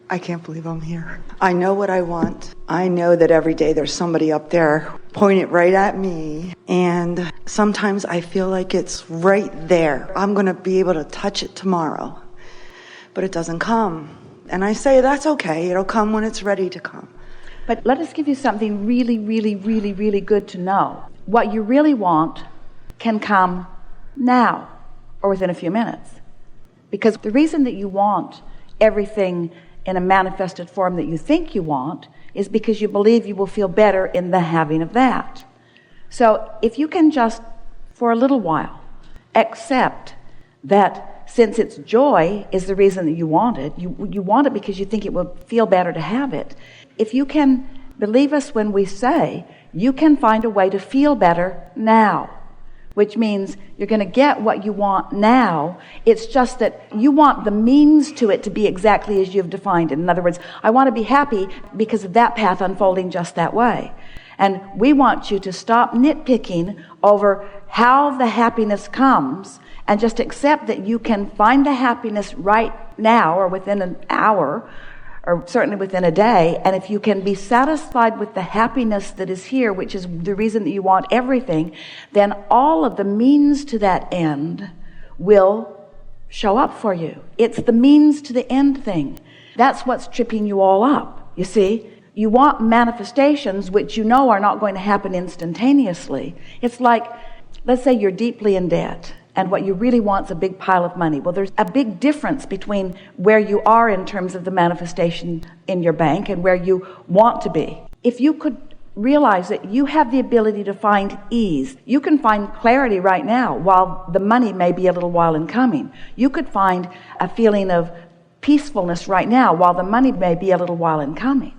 I can't believe I'm here. I know what I want. I know that every day there's somebody up there pointing right at me. And sometimes I feel like it's right there. I'm going to be able to touch it tomorrow. But it doesn't come. And I say, that's okay. It'll come when it's ready to come. But let us give you something really, really, really, really good to know. What you really want can come now or within a few minutes. Because the reason that you want everything in a manifested form that you think you want is because you believe you will feel better in the having of that. So if you can just, for a little while, accept that since it's joy is the reason that you want it, you want it because you think it will feel better to have it. If you can believe us when we say, you can find a way to feel better now, which means you're going to get what you want now. It's just that you want the means to it to be exactly as you've defined it. In other words, I want to be happy because of that path unfolding just that way. And we want you to stop nitpicking over how the happiness comes and just accept that you can find the happiness right now or within an hour or certainly within a day. And if you can be satisfied with the happiness that is here, which is the reason that you want everything, then all of the means to that end will show up for you. It's the means to the end thing. That's what's tripping you all up, you see. You want manifestations which you know are not going to happen instantaneously. It's like, let's say you're deeply in debt, and what you really want is a big pile of money. Well, there's a big difference between where you are in terms of the manifestation in your bank and where you want to be. If you could realize that you have the ability to find ease, you can find clarity right now while the money may be a little while in coming. You could find a feeling of peacefulness right now while the money may be a little while in coming.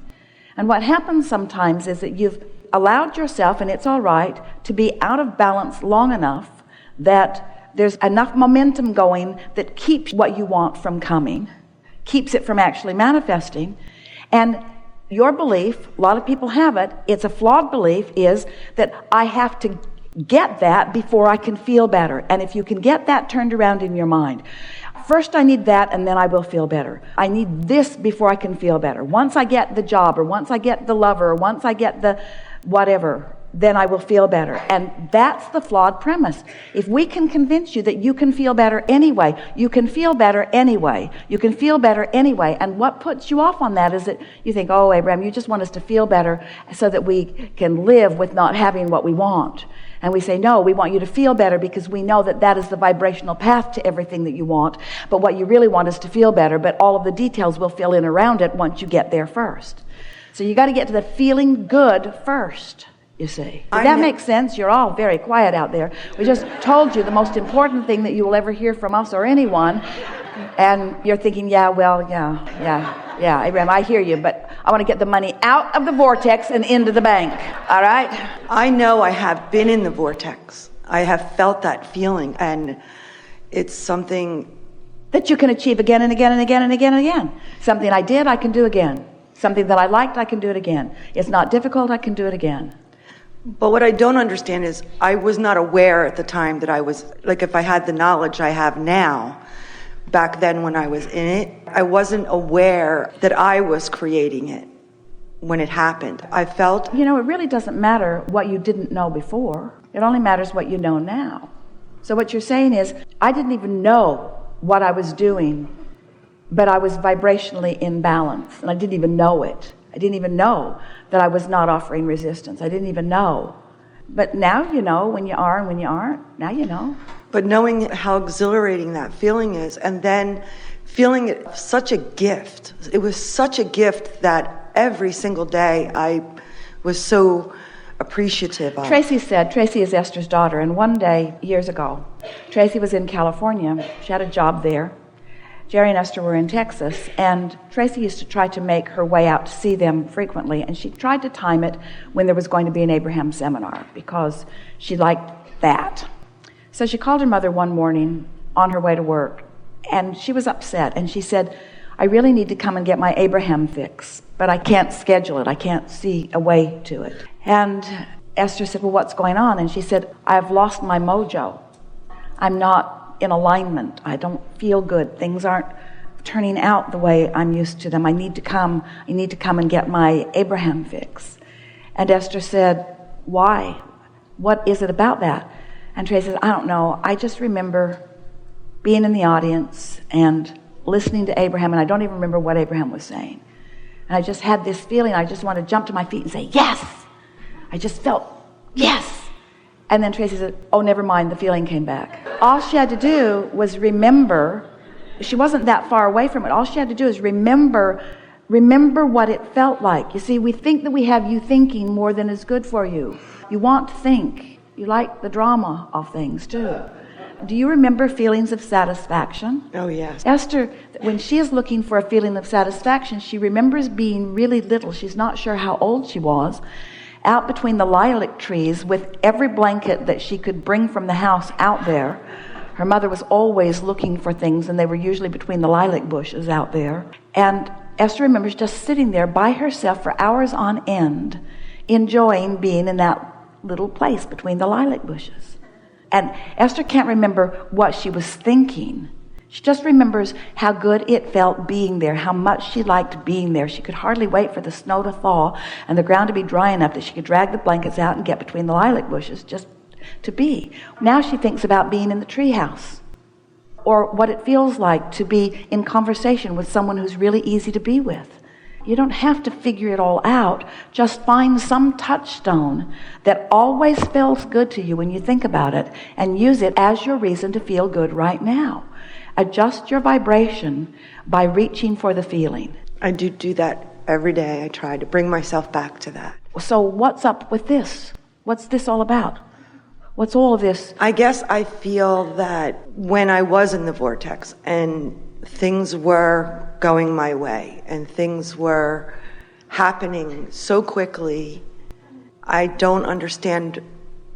And what happens sometimes is that you've allowed yourself, and it's all right, to be out of balance long enough that there's enough momentum going that keeps what you want from coming, keeps it from actually manifesting. And your belief, a lot of people have it, it's a flawed belief, is that I have to get that before I can feel better. And if you can get that turned around in your mind, first I need that and then I will feel better. I need this before I can feel better. Once I get the job, or once I get the lover, or once I get the whatever, then I will feel better. And that's the flawed premise. If we can convince you that you can feel better anyway, you can feel better anyway, you can feel better anyway. And what puts you off on that is that you think, oh, Abraham, you just want us to feel better so that we can live with not having what we want. And we say, no, we want you to feel better because we know that that is the vibrational path to everything that you want. But what you really want is to feel better, but all of the details will fill in around it once you get there first. So you got to get to the feeling good first. You see. Does that make sense? You're all very quiet out there. We just told you the most important thing that you will ever hear from us or anyone. And you're thinking, yeah, Abraham, I hear you, but I want to get the money out of the vortex and into the bank. All right? I know I have been in the vortex. I have felt that feeling. And it's something that you can achieve again and again and again and again and again. Something I did, I can do again. Something that I liked, I can do it again. It's not difficult, I can do it again. But what I don't understand is I was not aware at the time that I was, like if I had the knowledge I have now, back then when I was in it, I wasn't aware that I was creating it when it happened. I felt... You know, it really doesn't matter what you didn't know before. It only matters what you know now. So what you're saying is, I didn't even know what I was doing, but I was vibrationally in balance, and I didn't even know it. I didn't even know that I was not offering resistance. I didn't even know. But now you know when you are and when you aren't. Now you know. But knowing how exhilarating that feeling is, and then feeling it such a gift. It was such a gift that every single day I was so appreciative of. Tracy is Esther's daughter, and one day, years ago, Tracy was in California. She had a job there. Jerry and Esther were in Texas, and Tracy used to try to make her way out to see them frequently, and she tried to time it when there was going to be an Abraham seminar because she liked that. So she called her mother one morning on her way to work, and she was upset, and she said, I really need to come and get my Abraham-Hicks, but I can't schedule it. I can't see a way to it. And Esther said, well, what's going on? And she said, I've lost my mojo. I'm not in alignment. I don't feel good. Things aren't turning out the way I'm used to them. I need to come and get my Abraham-Hicks. And Esther said, why? What is it about that? And Tracy says, I don't know. I just remember being in the audience and listening to Abraham, and I don't even remember what Abraham was saying. And I just had this feeling, I just wanted to jump to my feet and say, yes! I just felt, yes! And then Tracy said, oh, never mind, the feeling came back. All she had to do was remember. She wasn't that far away from it. All she had to do is remember what it felt like. You see, we think that we have you thinking more than is good for you. You want to think. You like the drama of things, too. Do you remember feelings of satisfaction? Oh, yes. Esther, when she is looking for a feeling of satisfaction, she remembers being really little. She's not sure how old she was, out between the lilac trees with every blanket that she could bring from the house out there. Her mother was always looking for things, and they were usually between the lilac bushes out there. And Esther remembers just sitting there by herself for hours on end, enjoying being in that little place between the lilac bushes. And Esther can't remember what she was thinking. She just remembers how good it felt being there, how much she liked being there. She could hardly wait for the snow to thaw and the ground to be dry enough that she could drag the blankets out and get between the lilac bushes just to be. Now she thinks about being in the treehouse, or what it feels like to be in conversation with someone who's really easy to be with. You don't have to figure it all out. Just find some touchstone that always feels good to you when you think about it, and use it as your reason to feel good right now. Adjust your vibration by reaching for the feeling. I do that every day. I try to bring myself back to that. So what's up with this? What's this all about? What's all of this? I guess I feel that when I was in the vortex and things were going my way and things were happening so quickly, I don't understand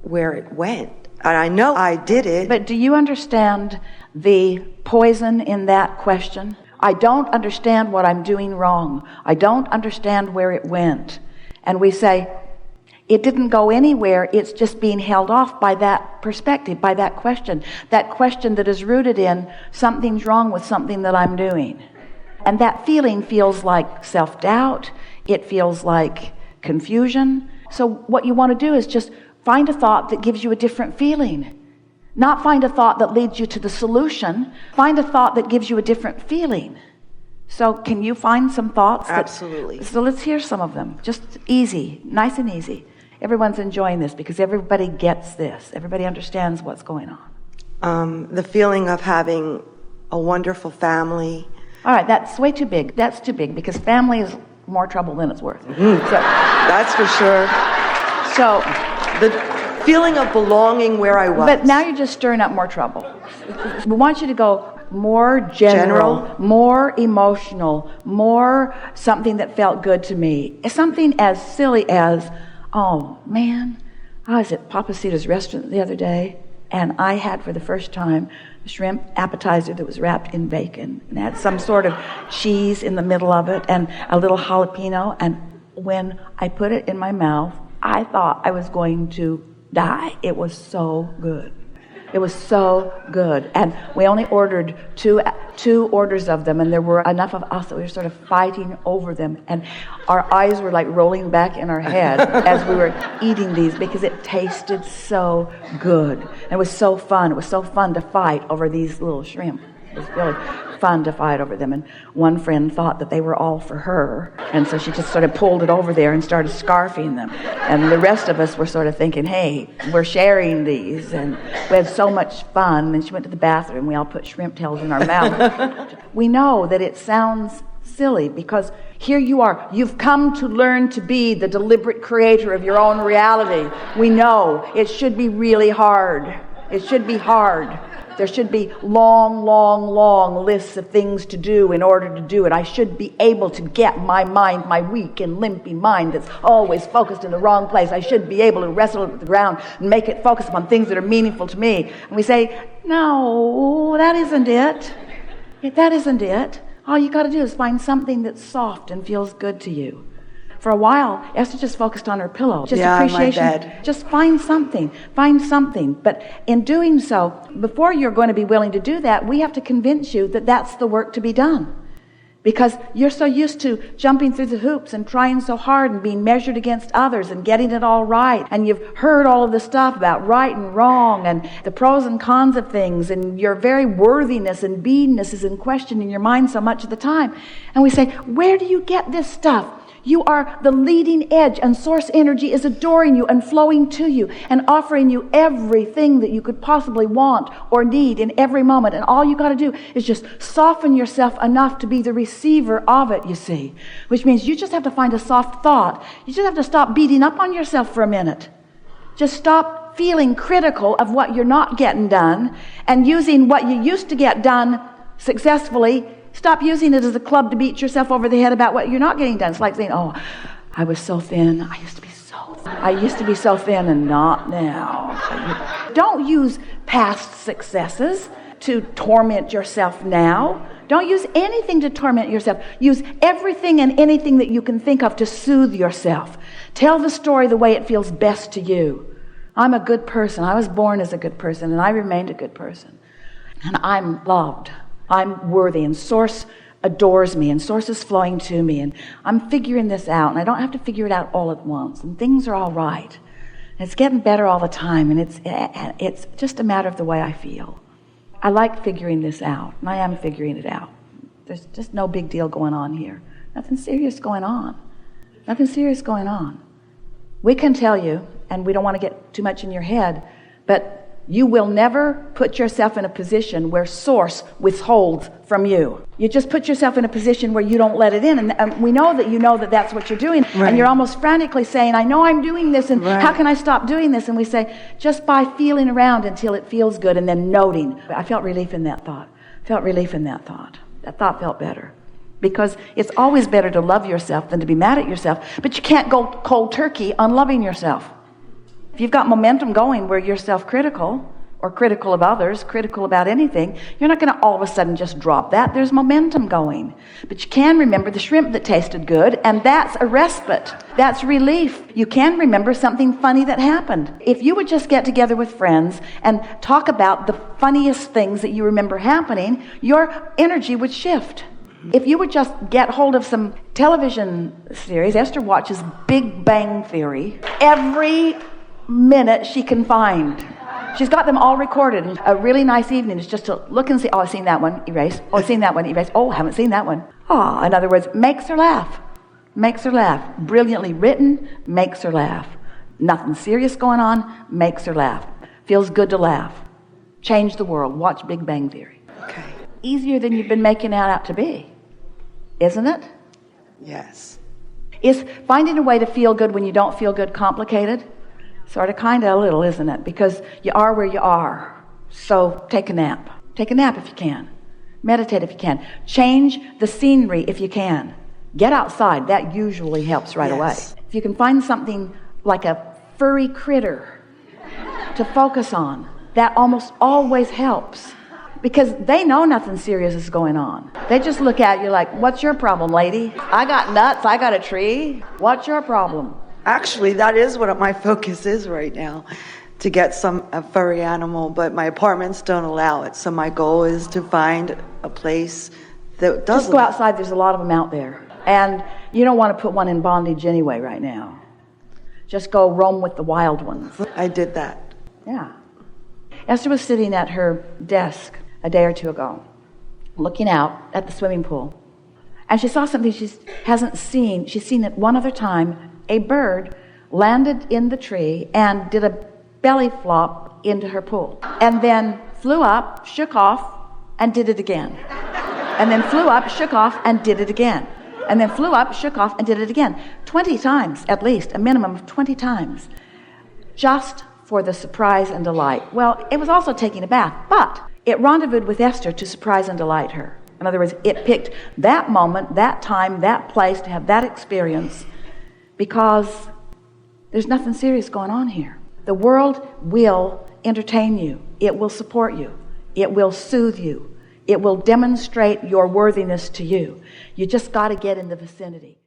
where it went. And I know I did it. But do you understand the poison in that question? I don't understand what I'm doing wrong. I don't understand where it went. And we say, it didn't go anywhere. It's just being held off by that perspective, by that question that is rooted in something's wrong with something that I'm doing. And that feeling feels like self-doubt. It feels like confusion. So what you want to do is just find a thought that gives you a different feeling. Not find a thought that leads you to the solution. Find a thought that gives you a different feeling. So can you find some thoughts? Absolutely. So let's hear some of them. Just easy, nice and easy. Everyone's enjoying this because everybody gets this. Everybody understands what's going on. The feeling of having a wonderful family. All right, that's way too big. That's too big because family is more trouble than it's worth. Mm-hmm. So, that's for sure. So the feeling of belonging where I was. But now you're just stirring up more trouble. We want you to go more general, more emotional, more something that felt good to me. Something as silly as, oh man, I was at Papacita's restaurant the other day, and I had for the first time a shrimp appetizer that was wrapped in bacon and had some sort of cheese in the middle of it and a little jalapeno. And when I put it in my mouth, I thought I was going to die. It was so good. It was so good. And we only ordered two orders of them, and there were enough of us that we were sort of fighting over them. And our eyes were like rolling back in our head as we were eating these because it tasted so good. And it was so fun. It was so fun to fight over these little shrimp. It was really fun to fight over them. And one friend thought that they were all for her. And so she just sort of pulled it over there and started scarfing them. And the rest of us were sort of thinking, hey, we're sharing these. And we had so much fun. And she went to the bathroom. We all put shrimp tails in our mouth. We know that it sounds silly because here you are. You've come to learn to be the deliberate creator of your own reality. We know it should be really hard. It should be hard. There should be long, long, long lists of things to do in order to do it. I should be able to get my mind, my weak and limpy mind that's always focused in the wrong place. I should be able to wrestle it with the ground and make it focus on things that are meaningful to me. And we say, no, that isn't it. That isn't it. All you got to do is find something that's soft and feels good to you. For a while, Esther just focused on her pillow. Just Yeah, appreciation. my bed. Just find something. But in doing so, before you're going to be willing to do that, we have to convince you that that's the work to be done. Because you're so used to jumping through the hoops and trying so hard and being measured against others and getting it all right. And you've heard all of the stuff about right and wrong and the pros and cons of things. And your very worthiness and beingness is in question in your mind so much of the time. And we say, where do you get this stuff? You are the leading edge, and source energy is adoring you and flowing to you and offering you everything that you could possibly want or need in every moment. And all you got to do is just soften yourself enough to be the receiver of it, you see. Which means you just have to find a soft thought. You just have to stop beating up on yourself for a minute. Just stop feeling critical of what you're not getting done and using what you used to get done successfully. Stop using it as a club to beat yourself over the head about what you're not getting done. It's like saying, oh, I was so thin. I used to be so thin and not now. Don't use past successes to torment yourself now. Don't use anything to torment yourself. Use everything and anything that you can think of to soothe yourself. Tell the story the way it feels best to you. I'm a good person. I was born as a good person, and I remained a good person. And I'm loved. I'm worthy, and Source adores me, and Source is flowing to me, and I'm figuring this out, and I don't have to figure it out all at once, and things are all right. And it's getting better all the time, and it's just a matter of the way I feel. I like figuring this out, and I am figuring it out. There's just no big deal going on here. Nothing serious going on. Nothing serious going on. We can tell you, and we don't want to get too much in your head, but you will never put yourself in a position where Source withholds from you. You just put yourself in a position where you don't let it in. And we know that that's what you're doing. Right. And you're almost frantically saying, I know I'm doing this, and how can I stop doing this? And we say, just by feeling around until it feels good and then noting. I felt relief in that thought. That thought felt better. Because it's always better to love yourself than to be mad at yourself. But you can't go cold turkey on loving yourself. If you've got momentum going where you're self-critical or critical of others, critical about anything, you're not going to all of a sudden just drop that. There's momentum going. But you can remember the shrimp that tasted good, and that's a respite. That's relief. You can remember something funny that happened. If you would just get together with friends and talk about the funniest things that you remember happening, your energy would shift. If you would just get hold of some television series, Esther watches Big Bang Theory every minute she can find. She's got them all recorded. And a really nice evening is just to look and see, oh, I've seen that one, erase. Oh, I've seen that one, erase. Oh, haven't seen that one. Oh, in other words, makes her laugh. Makes her laugh. Brilliantly written, makes her laugh. Nothing serious going on, makes her laugh. Feels good to laugh. Change the world. Watch Big Bang Theory. Okay. Easier than you've been making it out to be, isn't it? Yes. Is finding a way to feel good when you don't feel good complicated? Sort of, kind of, a little, isn't it? Because you are where you are. So take a nap. Take a nap if you can. Meditate if you can. Change the scenery if you can. Get outside. That usually helps right away. If you can find something like a furry critter to focus on, that almost always helps. Because they know nothing serious is going on. They just look at you like, what's your problem, lady? I got nuts. I got a tree. What's your problem? Actually, that is what my focus is right now, to get a furry animal, but my apartments don't allow it. So my goal is to find a place that does. Just go outside. There's a lot of them out there. And you don't want to put one in bondage anyway right now. Just go roam with the wild ones. I did that. Yeah. Esther was sitting at her desk a day or two ago, looking out at the swimming pool. And she saw something she hasn't seen. She's seen it one other time. A bird landed in the tree and did a belly flop into her pool. And then flew up, shook off, and did it again. And then flew up, shook off, and did it again. And then flew up, shook off, and did it again. 20 times, at least, a minimum of 20 times. Just for the surprise and delight. Well, it was also taking a bath, but it rendezvoused with Esther to surprise and delight her. In other words, it picked that moment, that time, that place to have that experience, because there's nothing serious going on here. The world will entertain you. It will support you. It will soothe you. It will demonstrate your worthiness to you. You just got to get in the vicinity.